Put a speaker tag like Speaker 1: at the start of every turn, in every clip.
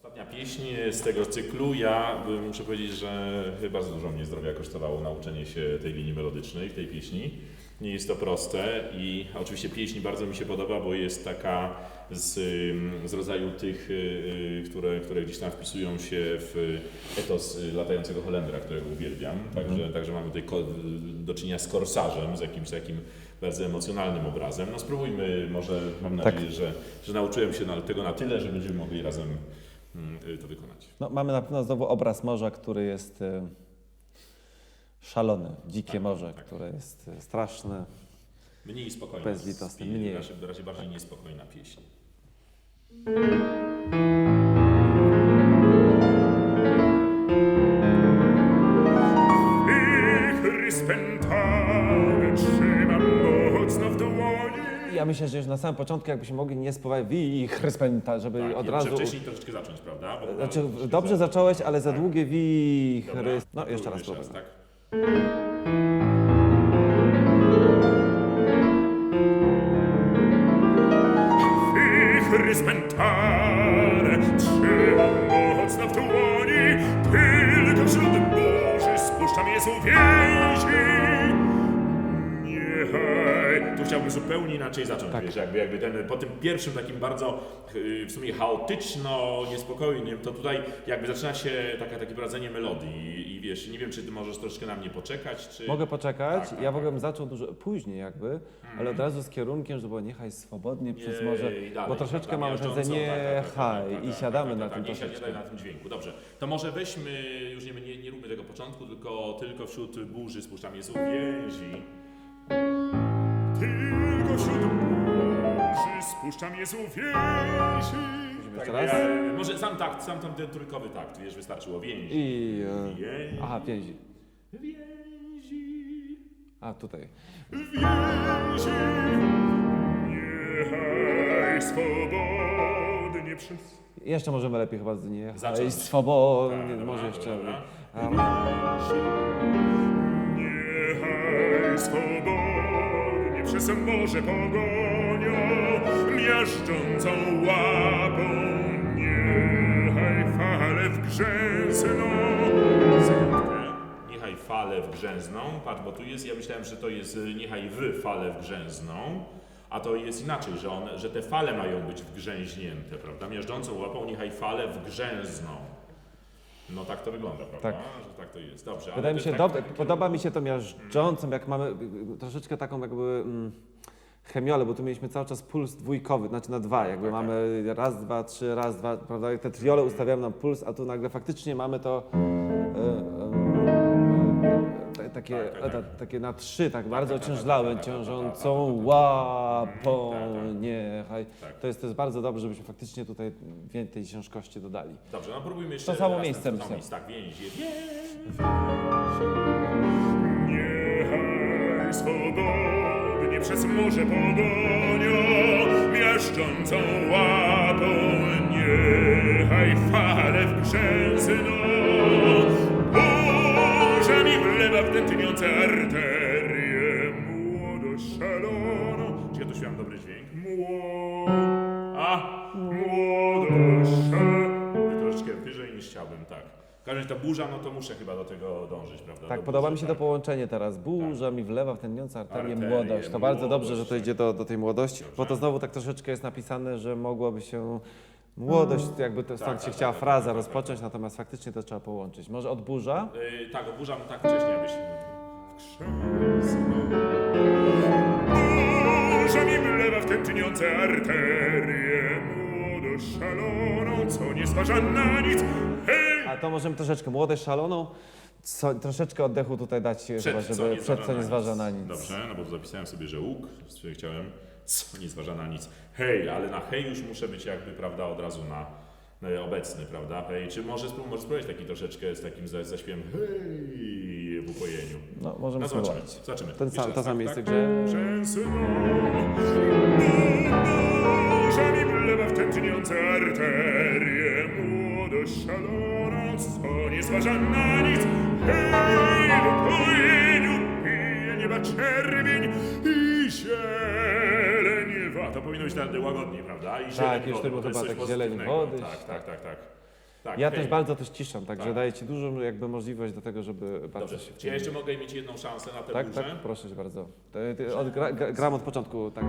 Speaker 1: Ostatnia pieśń z tego cyklu. Ja muszę powiedzieć, że bardzo dużo mnie zdrowia kosztowało nauczenie się tej linii melodycznej w tej pieśni. Nie jest to proste i oczywiście pieśń bardzo mi się podoba, bo jest taka z rodzaju tych, które gdzieś tam wpisują się w etos latającego Holendra, którego uwielbiam. Także mamy tutaj do czynienia z korsarzem, z jakimś takim bardzo emocjonalnym obrazem. No spróbujmy, może mam nadzieję, że nauczyłem się tego na tyle, że będziemy mogli razem to wykonać.
Speaker 2: No, mamy na pewno znowu obraz morza, który jest szalony, dzikie morze, które jest straszne.
Speaker 1: Mniej spokojna,
Speaker 2: bezlitosne, mniej.
Speaker 1: Raczej bardziej niespokojna pieśń.
Speaker 3: Wichry spętane trzymam mocno w dłoni.
Speaker 2: Ja myślę, że już na samym początku jakbyśmy mogli nie spływać wichry spęta, żeby
Speaker 1: Tak,
Speaker 2: od
Speaker 1: ja
Speaker 2: razu...
Speaker 1: muszę wcześniej troszeczkę zacząć, prawda? Bo
Speaker 2: Znaczy,
Speaker 1: troszeczkę
Speaker 2: dobrze zacząłeś, ale za długie wichry...
Speaker 1: Dobra,
Speaker 2: No, jeszcze raz
Speaker 1: spróbuj
Speaker 2: spróbuj.
Speaker 1: tak?
Speaker 3: Wichry spętane trzymam mocno w dłoni. Tylko wśród burzy spuszczam je z uwięzi. Niechaj.
Speaker 1: Tu chciałbym zupełnie inaczej zacząć,
Speaker 2: Tak.
Speaker 1: wiesz, jakby po tym pierwszym takim bardzo w sumie chaotyczno, niespokojnym, to tutaj jakby zaczyna się takie prowadzenie melodii i wiesz, nie wiem, czy ty możesz troszkę na mnie poczekać, czy...
Speaker 2: Mogę poczekać,
Speaker 1: Tak,
Speaker 2: ja w
Speaker 1: tak,
Speaker 2: ogóle bym zaczął dużo później jakby, ale od razu z kierunkiem, żeby było niechaj swobodnie przez morze,
Speaker 1: I dalej,
Speaker 2: bo troszeczkę
Speaker 1: prawda,
Speaker 2: mamy ten
Speaker 1: miażdżącą,
Speaker 2: niechaj i siadamy na tym
Speaker 1: nie
Speaker 2: troszeczkę.
Speaker 1: siadaj na tym dźwięku, dobrze. To może weźmy, już nie róbmy tego początku, tylko wśród burzy spuszczam je z uwięzi.
Speaker 3: Tylko wśród burzy spuszczam je z uwięzi.
Speaker 2: Jeszcze raz?
Speaker 1: Może sam ten trójkowy takt, wiesz, wystarczyło, więzi.
Speaker 2: I...
Speaker 1: Więzi.
Speaker 2: Aha, więzi.
Speaker 1: Więzi.
Speaker 2: A, tutaj.
Speaker 3: Więzi. Niechaj swobodnie przez...
Speaker 2: Jeszcze możemy lepiej chyba z niechaj
Speaker 1: Zacząć.
Speaker 2: swobodnie,
Speaker 1: Dobra,
Speaker 2: może jeszcze...
Speaker 1: dobra.
Speaker 3: Niechaj swobodnie przez morze pogonią, miażdżącą łapą. Niechaj fale wgrzęzną.
Speaker 1: Sekundkę. Niechaj fale wgrzęzną. Patrz, bo tu jest, ja myślałem, że to jest niechaj fale wgrzęzną, a to jest inaczej, że te fale mają być wgrzęźnięte, prawda? Miażdżącą łapą niechaj fale wgrzęzną. No tak to wygląda, prawda?
Speaker 2: Tak.
Speaker 1: Że tak to jest. Dobrze. ale
Speaker 2: Wydaje mi
Speaker 1: to
Speaker 2: się,
Speaker 1: jest tak-
Speaker 2: podoba mi się to miażdżącą, jak mamy troszeczkę taką jakby chemiolę, bo tu mieliśmy cały czas puls dwójkowy, znaczy na dwa, jakby
Speaker 1: tak,
Speaker 2: mamy raz, dwa, trzy, raz, dwa, prawda, i te triole ustawiają nam puls, a tu nagle faktycznie mamy to takie na trzy, tak bardzo ociężlałe, ciążącą łapą, niechaj. To jest bardzo dobrze, żebyśmy faktycznie tutaj więcej ciężkości dodali.
Speaker 1: Dobrze, no próbujmy jeszcze
Speaker 2: To samo
Speaker 1: raz
Speaker 2: miejsce,
Speaker 1: to
Speaker 2: myślę.
Speaker 1: samo miejsce. Tak, więzi.
Speaker 3: Niechaj swobodnie przez morze pogonią, miażdżącą łapą. Niechaj fale wgrzęzną, burzami wlewa w tętniące arterie młodość szaloną.
Speaker 1: Czy ja tu śpiewam dobry dźwięk?
Speaker 3: Młodość szaloną.
Speaker 1: Troszeczkę wyżej niż chciałbym, tak. W każdym razie ta burza, no to muszę chyba do tego dążyć, prawda?
Speaker 2: Tak,
Speaker 1: Do
Speaker 2: podoba
Speaker 1: burzy,
Speaker 2: mi się
Speaker 1: tak.
Speaker 2: to połączenie teraz. Burza mi wlewa w tętniące arterię
Speaker 1: Arterię,
Speaker 2: młodość. To bardzo dobrze, że to
Speaker 1: młodość,
Speaker 2: idzie do tej młodości, bo to znowu tak troszeczkę jest napisane, że mogłoby się młodość, jakby to stąd się chciała fraza rozpocząć, natomiast faktycznie to trzeba połączyć. Może od burza?
Speaker 1: Tak, oburzam tak wcześniej, abyś...
Speaker 3: Burza mi wlewa w tętniące arterie młodość szaloną, co nie zważa na nic. Hej!
Speaker 2: A to możemy troszeczkę młodość szaloną, troszeczkę oddechu tutaj dać, chyba, żeby przed co nie zważa na nic.
Speaker 1: Dobrze, no bo tu zapisałem sobie, że łuk, chciałem, co nie zważa na nic. Hej, ale na hej już muszę być jakby, prawda, od razu na obecny, prawda, hej. Czy możesz spróbować taki troszeczkę z takim zaśpiewem hej w upojeniu?
Speaker 2: No, możemy
Speaker 1: No zobaczymy,
Speaker 2: spróbować.
Speaker 1: zobaczymy.
Speaker 2: To
Speaker 1: Jeszcze raz,
Speaker 2: samo
Speaker 1: tak,
Speaker 2: miejsce,
Speaker 1: tak?
Speaker 2: gdzie...
Speaker 3: Rzęsy burza mi wlewa w tętniące arterie młodość szaloną, co nie zważa na nic. Hej, w upojeniu pije nieba czerwień i zieleń.
Speaker 1: To powinno być tak łagodniej, prawda? I
Speaker 2: Tak,
Speaker 1: zieleń
Speaker 2: już
Speaker 1: wody,
Speaker 2: to było
Speaker 1: bo jest
Speaker 2: chyba
Speaker 1: coś
Speaker 2: tak zieleń
Speaker 1: pozytywnego.
Speaker 2: wody.
Speaker 1: Tak. Tak,
Speaker 2: Ja
Speaker 1: hej.
Speaker 2: też bardzo też ciszam, także
Speaker 1: Tak.
Speaker 2: daję Ci dużą jakby możliwość do tego, żeby bardzo
Speaker 1: Dobrze,
Speaker 2: się...
Speaker 1: czy ja jeszcze mogę mieć jedną szansę na tę
Speaker 2: Tak,
Speaker 1: burzę?
Speaker 2: tak, proszę Cię bardzo. Gram od początku, tak.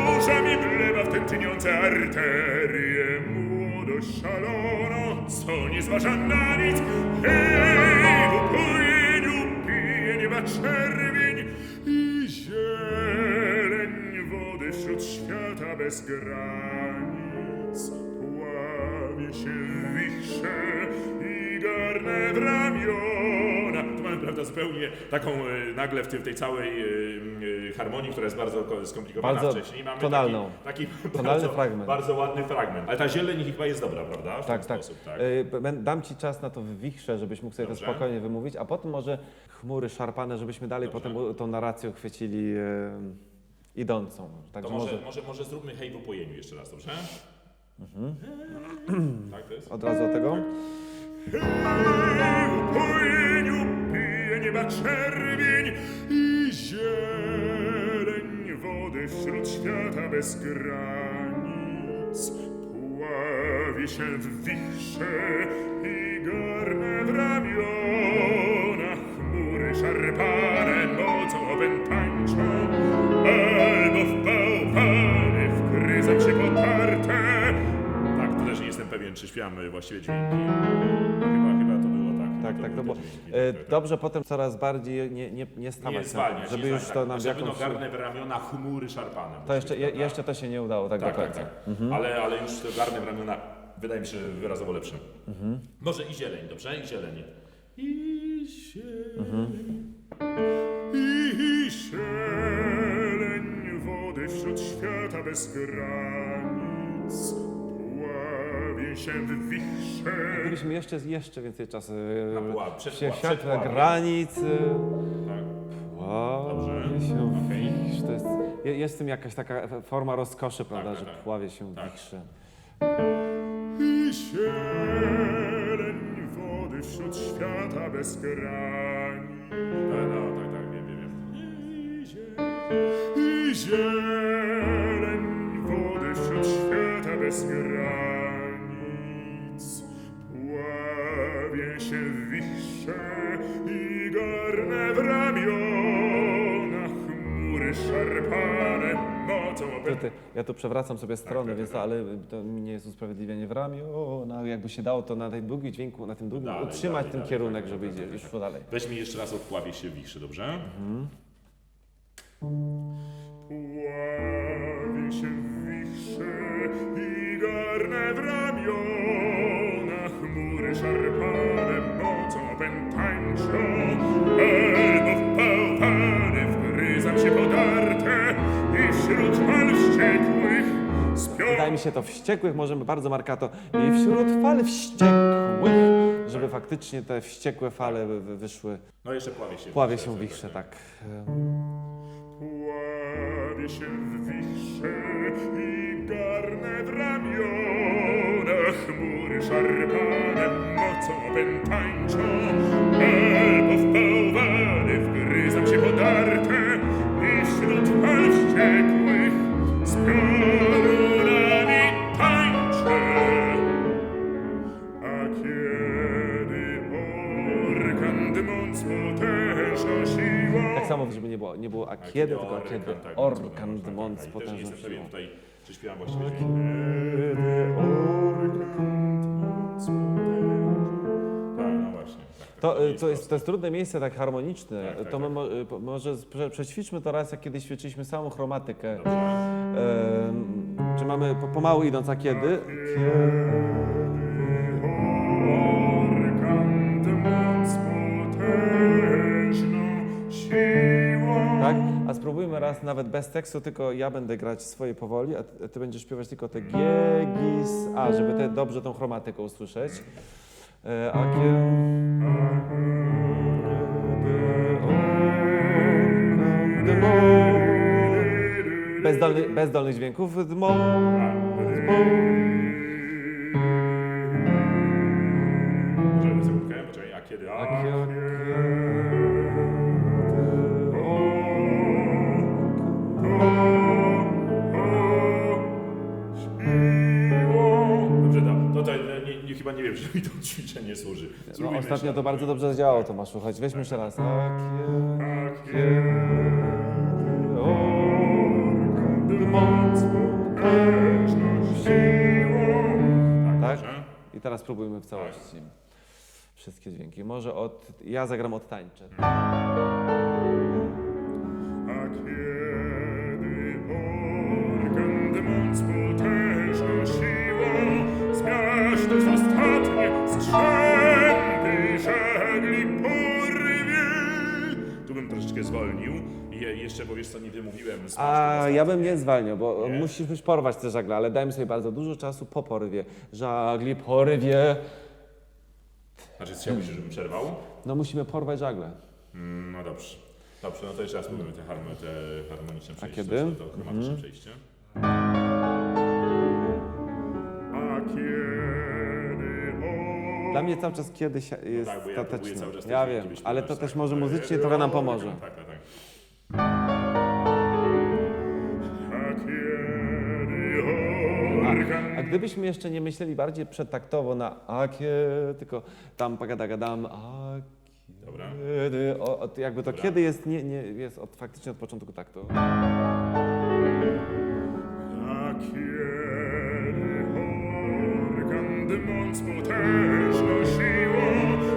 Speaker 3: Burza mi wlewa w tętniące arterie, młodość szalona, co nie zważa na nic. Hej, w upojeniu pije nieba czerwień i zieleń wody wśród świata bez granic. Pławię się w wichrze i garnę w ramiona. Tu mamy, prawda, zupełnie taką nagle w tej całej harmonii, która jest bardzo skomplikowana
Speaker 2: Bardzo
Speaker 1: wcześniej. Mamy
Speaker 2: tonalną.
Speaker 1: taki
Speaker 2: Tonalny
Speaker 1: bardzo,
Speaker 2: fragment.
Speaker 1: bardzo ładny fragment. Ale ta zieleń chyba jest dobra, prawda? W
Speaker 2: Tak,
Speaker 1: ten
Speaker 2: tak.
Speaker 1: sposób, tak.
Speaker 2: Dam Ci czas na to w wichrze, żebyś mógł sobie
Speaker 1: Dobrze.
Speaker 2: to spokojnie wymówić, a potem może chmury szarpane, żebyśmy dalej
Speaker 1: Dobrze.
Speaker 2: potem tą narrację chwycili idącą.
Speaker 1: To
Speaker 2: Także
Speaker 1: może zróbmy hej w upojeniu jeszcze raz, dobrze? Tak, to jest?
Speaker 2: od razu od tego.
Speaker 3: Hej, w upojeniu pije nieba czerwień i zieleń wody wśród świata bez granic. Pławię się w wichrze i garnę w ramiona. Chmury szarpane mocą opętańczą, albo w bałwany wgryzam się potarte.
Speaker 1: Tak, to też nie jestem pewien, czy śpiewamy właściwie dźwięki. Chyba to było tak.
Speaker 2: Tak,
Speaker 1: to
Speaker 2: tak,
Speaker 1: były
Speaker 2: no bo
Speaker 1: te dźwięki, tak.
Speaker 2: dobrze potem coraz bardziej nie stawać
Speaker 1: Nie
Speaker 2: na
Speaker 1: zwalniać,
Speaker 2: tym, żeby
Speaker 1: nie
Speaker 2: już
Speaker 1: zwalniać,
Speaker 2: to nam
Speaker 1: żeby
Speaker 2: jakąś...
Speaker 1: garnę w ramiona chmury szarpane.
Speaker 2: To
Speaker 1: musi
Speaker 2: jeszcze,
Speaker 1: być, prawda?
Speaker 2: jeszcze to się nie udało, tak do
Speaker 1: Tak, tak,
Speaker 2: końca.
Speaker 1: tak. Ale już to garnę w ramiona wydaje mi się wyrazowo lepsze. Może i zieleń, dobrze? I zieleń. I zieleń.
Speaker 3: I zieleń wody wśród świata bez granic. Pławię się w wichrze.
Speaker 2: Gdybyśmy jeszcze więcej czasu
Speaker 1: przed
Speaker 2: w świetle
Speaker 1: pławiem.
Speaker 2: granic.
Speaker 1: Tak.
Speaker 2: Pławię
Speaker 1: Dobrze.
Speaker 2: się w
Speaker 1: Okej.
Speaker 2: wichrze. To jest w tym jakaś taka forma rozkoszy, prawda,
Speaker 1: tak,
Speaker 2: że
Speaker 1: tak.
Speaker 2: pławię się w
Speaker 1: Tak.
Speaker 2: wichrze.
Speaker 3: I zieleń wody wśród świata bez granic.
Speaker 1: Tak, wiem.
Speaker 3: I zieleń wody wśród świata bez granic. Pławię się w wichrze i garnę w ramiona. Chmury szarpane mocą opętańczą.
Speaker 2: Ja tu przewracam sobie strony,
Speaker 1: tak,
Speaker 2: więc
Speaker 1: tak.
Speaker 2: ale to mi nie jest usprawiedliwienie w ramiona. Jakby się dało to na tej długim dźwięku, na tym długim
Speaker 1: Dalej,
Speaker 2: utrzymać
Speaker 1: dalej,
Speaker 2: ten
Speaker 1: dalej,
Speaker 2: kierunek,
Speaker 1: tak,
Speaker 2: żeby
Speaker 1: tak, tak,
Speaker 2: szło dalej.
Speaker 1: Weź mi jeszcze raz odpławię się w wichrze, dobrze?
Speaker 3: Pławię się w wichrze i garnę w ramiona. Chmury szarpane mocą opętańczą, albo w bałwany wgryzam się podarte i wśród fal wściekłych
Speaker 2: Wydaje mi się to wściekłych, możemy bardzo markato. I wśród fal wściekłych, żeby faktycznie te wściekłe fale wyszły.
Speaker 1: No jeszcze pławię się.
Speaker 2: Pławię się w wichrze, tak.
Speaker 3: Pławię się w wichrze i garnę w ramiona. Chmury szarpane mocą opętańczą, albo w bałwany wgryzam się podarte i wśród fal wściekłych z piorunami tańczę. A kiedy orkan dmąc potężną siłą.
Speaker 2: Tak samo, żeby nie było a kiedy, tylko a kiedy
Speaker 1: tak,
Speaker 2: orkan
Speaker 1: tak,
Speaker 2: dmąc
Speaker 1: tak, i też
Speaker 2: potężną
Speaker 1: nie jestem pewien
Speaker 2: siłą.
Speaker 1: tutaj, czy śpiewam właściwie dźwięk.
Speaker 3: Kiedy orkan dmąc potężną.
Speaker 1: Tak, no właśnie. Tak,
Speaker 2: To jest trudne miejsce, tak harmoniczne.
Speaker 1: Tak, tak,
Speaker 2: To my
Speaker 1: tak.
Speaker 2: może przećwiczmy to raz, jak kiedyś ćwiczyliśmy samą chromatykę.
Speaker 1: Dobrze.
Speaker 2: Czy mamy pomału idąc, a kiedy?
Speaker 3: Orkan dmąc potężną siłą.
Speaker 2: Tak? A spróbujmy raz nawet bez tekstu, tylko ja będę grać swoje powoli, a ty będziesz śpiewać tylko te G, Gis, A, żeby dobrze tą chromatykę usłyszeć. A bez dolnych dźwięków.
Speaker 1: Możemy sekundkę, poczekaj, a kiedy?
Speaker 3: Siłą
Speaker 1: wiem, że mi to ćwiczenie służy.
Speaker 2: No,
Speaker 1: Spróbujmy
Speaker 2: ostatnio
Speaker 1: jeszcze
Speaker 2: to
Speaker 1: raz.
Speaker 2: bardzo dobrze zadziałało, Tomaszu. Chodź, weźmy jeszcze raz.
Speaker 3: Gdy moc potężną siłą.
Speaker 2: Tak?
Speaker 1: Dobrze.
Speaker 2: I teraz spróbujmy w całości. Wszystkie dźwięki. Może ja zagram odtańczę.
Speaker 3: A kiedy organ moc potężną siłą zmiażdżył ostatnie strzępy żagli porwie. Tu bym troszeczkę zwolnił. Jeszcze, bo wiesz co, nie wymówiłem.
Speaker 2: A ja bym nie zwalniał, bo
Speaker 1: Nie?
Speaker 2: musisz porwać te żagle, ale dajmy sobie bardzo dużo czasu po porywie. Żagli, porywie.
Speaker 1: Znaczy, chciałbyś, żebym przerwał?
Speaker 2: No musimy porwać żagle.
Speaker 1: No dobrze. Dobrze, no to jeszcze raz spróbujmy te harmoniczne przejście.
Speaker 2: kiedy?
Speaker 1: To chromatyczne przejście.
Speaker 3: A kiedy
Speaker 2: Dla mnie cały czas kiedyś jest
Speaker 1: Tak, bo ja próbuję
Speaker 2: stateczny.
Speaker 1: cały czas te
Speaker 2: Ja
Speaker 1: dźwięki
Speaker 2: wiem,
Speaker 1: wyśpiewać,
Speaker 2: ale to
Speaker 1: tak.
Speaker 2: też może muzycznie trochę nam pomoże.
Speaker 1: Tak, tak, tak.
Speaker 3: A kiedy organ
Speaker 2: A gdybyśmy jeszcze nie myśleli bardziej przedtaktowo na akie, tylko tam pagaдаgadam, a
Speaker 1: Dobra.
Speaker 2: kiedy, jakby to
Speaker 1: Dobra.
Speaker 2: kiedy jest, nie, jest faktycznie od początku taktu.
Speaker 3: A kiedy organ moc potężną siłą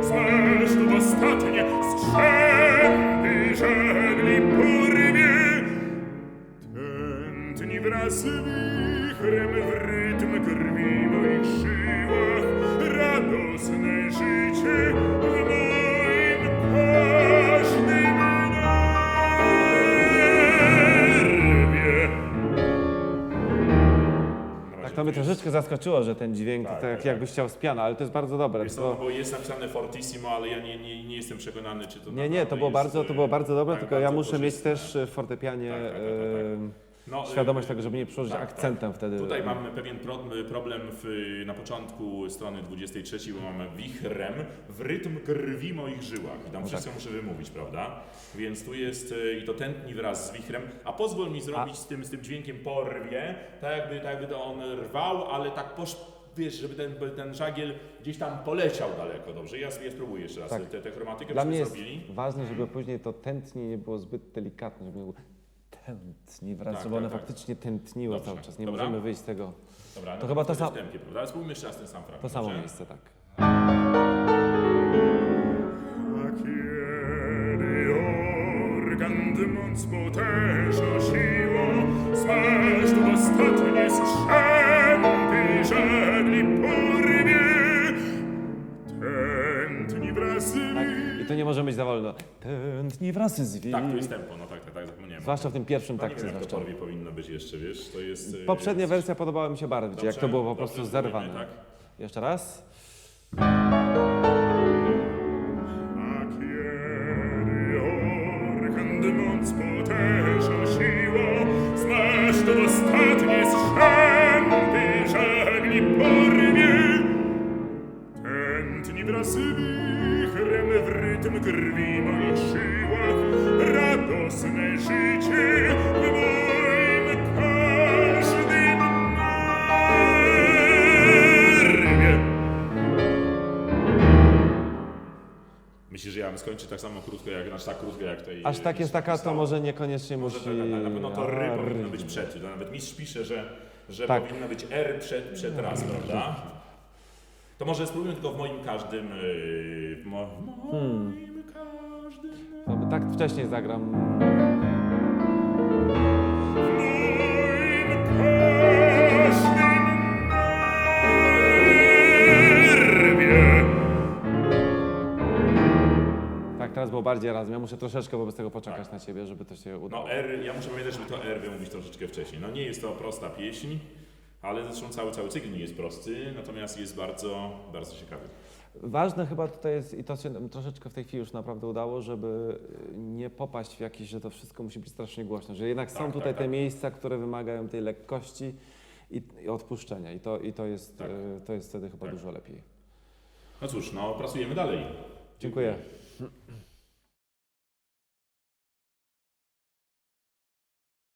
Speaker 3: zmiażdżył ostatnie strzępy żagli porwie, tętni wraz z wichrem w rytm krwi moich żyłach radosne życie w moim każdym nerwie.
Speaker 2: Tak to mnie troszeczkę zaskoczyło, że ten dźwięk
Speaker 1: Tak,
Speaker 2: tak
Speaker 1: tak,
Speaker 2: jakbyś chciał z piana, ale to jest bardzo dobre.
Speaker 1: Jest to,
Speaker 2: To,
Speaker 1: bo jest napisane fortissimo, ale ja nie jestem przekonany, czy to
Speaker 2: nie, to
Speaker 1: naprawdę
Speaker 2: było
Speaker 1: jest,
Speaker 2: bardzo, to było bardzo dobre,
Speaker 1: tak,
Speaker 2: tylko ja
Speaker 1: bardzo
Speaker 2: muszę mieć
Speaker 1: korzystne.
Speaker 2: też w fortepianie
Speaker 1: Tak, tak, tak, No,
Speaker 2: świadomość tego, żeby nie przyłożyć
Speaker 1: tak,
Speaker 2: akcentem
Speaker 1: tak.
Speaker 2: wtedy.
Speaker 1: Tutaj mamy pewien problem na początku strony 23, bo mamy wichrem w rytm krwi moich żyłach. I tam
Speaker 2: No
Speaker 1: wszystko muszę wymówić, prawda? Więc tu jest i to tętni wraz z wichrem. A pozwól mi zrobić z tym dźwiękiem porwie, tak jakby to on rwał, ale tak wiesz, żeby ten żagiel gdzieś tam poleciał daleko, dobrze? Ja spróbuję jeszcze raz
Speaker 2: Tak.
Speaker 1: tę chromatykę,
Speaker 2: Dla
Speaker 1: byśmy
Speaker 2: mnie jest
Speaker 1: zrobili.
Speaker 2: ważne, żeby później to tętnie nie było zbyt delikatne, żeby było tętni wraz,
Speaker 1: Tak,
Speaker 2: żeby
Speaker 1: tak,
Speaker 2: one
Speaker 1: tak.
Speaker 2: faktycznie tętniło
Speaker 1: Dobrze.
Speaker 2: cały czas. Nie
Speaker 1: Dobra.
Speaker 2: możemy wyjść z tego.
Speaker 1: Dobra,
Speaker 2: To chyba to
Speaker 1: samo.
Speaker 2: samo.
Speaker 1: Tempie, prawda? Ale spróbujmy jeszcze raz ten sam fragment.
Speaker 2: To samo
Speaker 1: dobrze?
Speaker 2: miejsce, tak.
Speaker 3: A kiedy organ moc potężną siłą zmiażdżył ostatnie strzępy żagli porwie, tętni wraz z
Speaker 2: I to nie może być za wolno. Tętni wraz z
Speaker 1: Tak, to jest tempo, no tak, zapomniałem.
Speaker 2: Zwłaszcza w tym pierwszym
Speaker 1: No nie
Speaker 2: takcie
Speaker 1: wiem, jak to
Speaker 2: zwłaszcza.
Speaker 1: porwie powinno być jeszcze, wiesz, to jest...
Speaker 2: Poprzednia wersja podobała mi się bardziej, jak to było po prostu
Speaker 1: spróbujmy,
Speaker 2: zerwane.
Speaker 1: Tak.
Speaker 2: Jeszcze raz.
Speaker 3: A kiedy organ moc potężną siłą zmiażdżył ostatnie strzępy żagli porwie, tętni wraz z wichrem w rytm krwi moich żyłach radosne życie w moim każdym nerwie.
Speaker 1: Myślisz, że ja bym skończył tak samo krótko, tak krótko jak tej...
Speaker 2: Aż tak jest taka, to
Speaker 1: pisało?
Speaker 2: może niekoniecznie
Speaker 1: Może
Speaker 2: musi...
Speaker 1: tak, na pewno to ry
Speaker 2: A,
Speaker 1: powinno być przed. To nawet mistrz pisze, że
Speaker 2: Tak.
Speaker 1: powinno być R przed raz, prawda? To może spróbujmy tylko w moim każdym... w moim każdym...
Speaker 2: No, bo tak wcześniej zagram.
Speaker 3: W moim każdym nerwie.
Speaker 2: Tak, teraz było bardziej razem. Ja muszę troszeczkę wobec tego poczekać na ciebie, żeby to się udało.
Speaker 1: No R, ja muszę pamiętać, żeby to R wymówić troszeczkę wcześniej. No nie jest to prosta pieśń, ale zresztą cały cykl nie jest prosty, natomiast jest bardzo, bardzo ciekawy.
Speaker 2: Ważne chyba tutaj jest, i to się troszeczkę w tej chwili już naprawdę udało, żeby nie popaść w jakieś, że to wszystko musi być strasznie głośno, że jednak są
Speaker 1: Tak,
Speaker 2: tutaj
Speaker 1: tak,
Speaker 2: te
Speaker 1: tak.
Speaker 2: miejsca, które wymagają tej lekkości i odpuszczenia i to jest,
Speaker 1: Tak.
Speaker 2: to jest wtedy chyba
Speaker 1: Tak.
Speaker 2: dużo lepiej.
Speaker 1: No cóż, no pracujemy dalej.
Speaker 2: Dziękuję.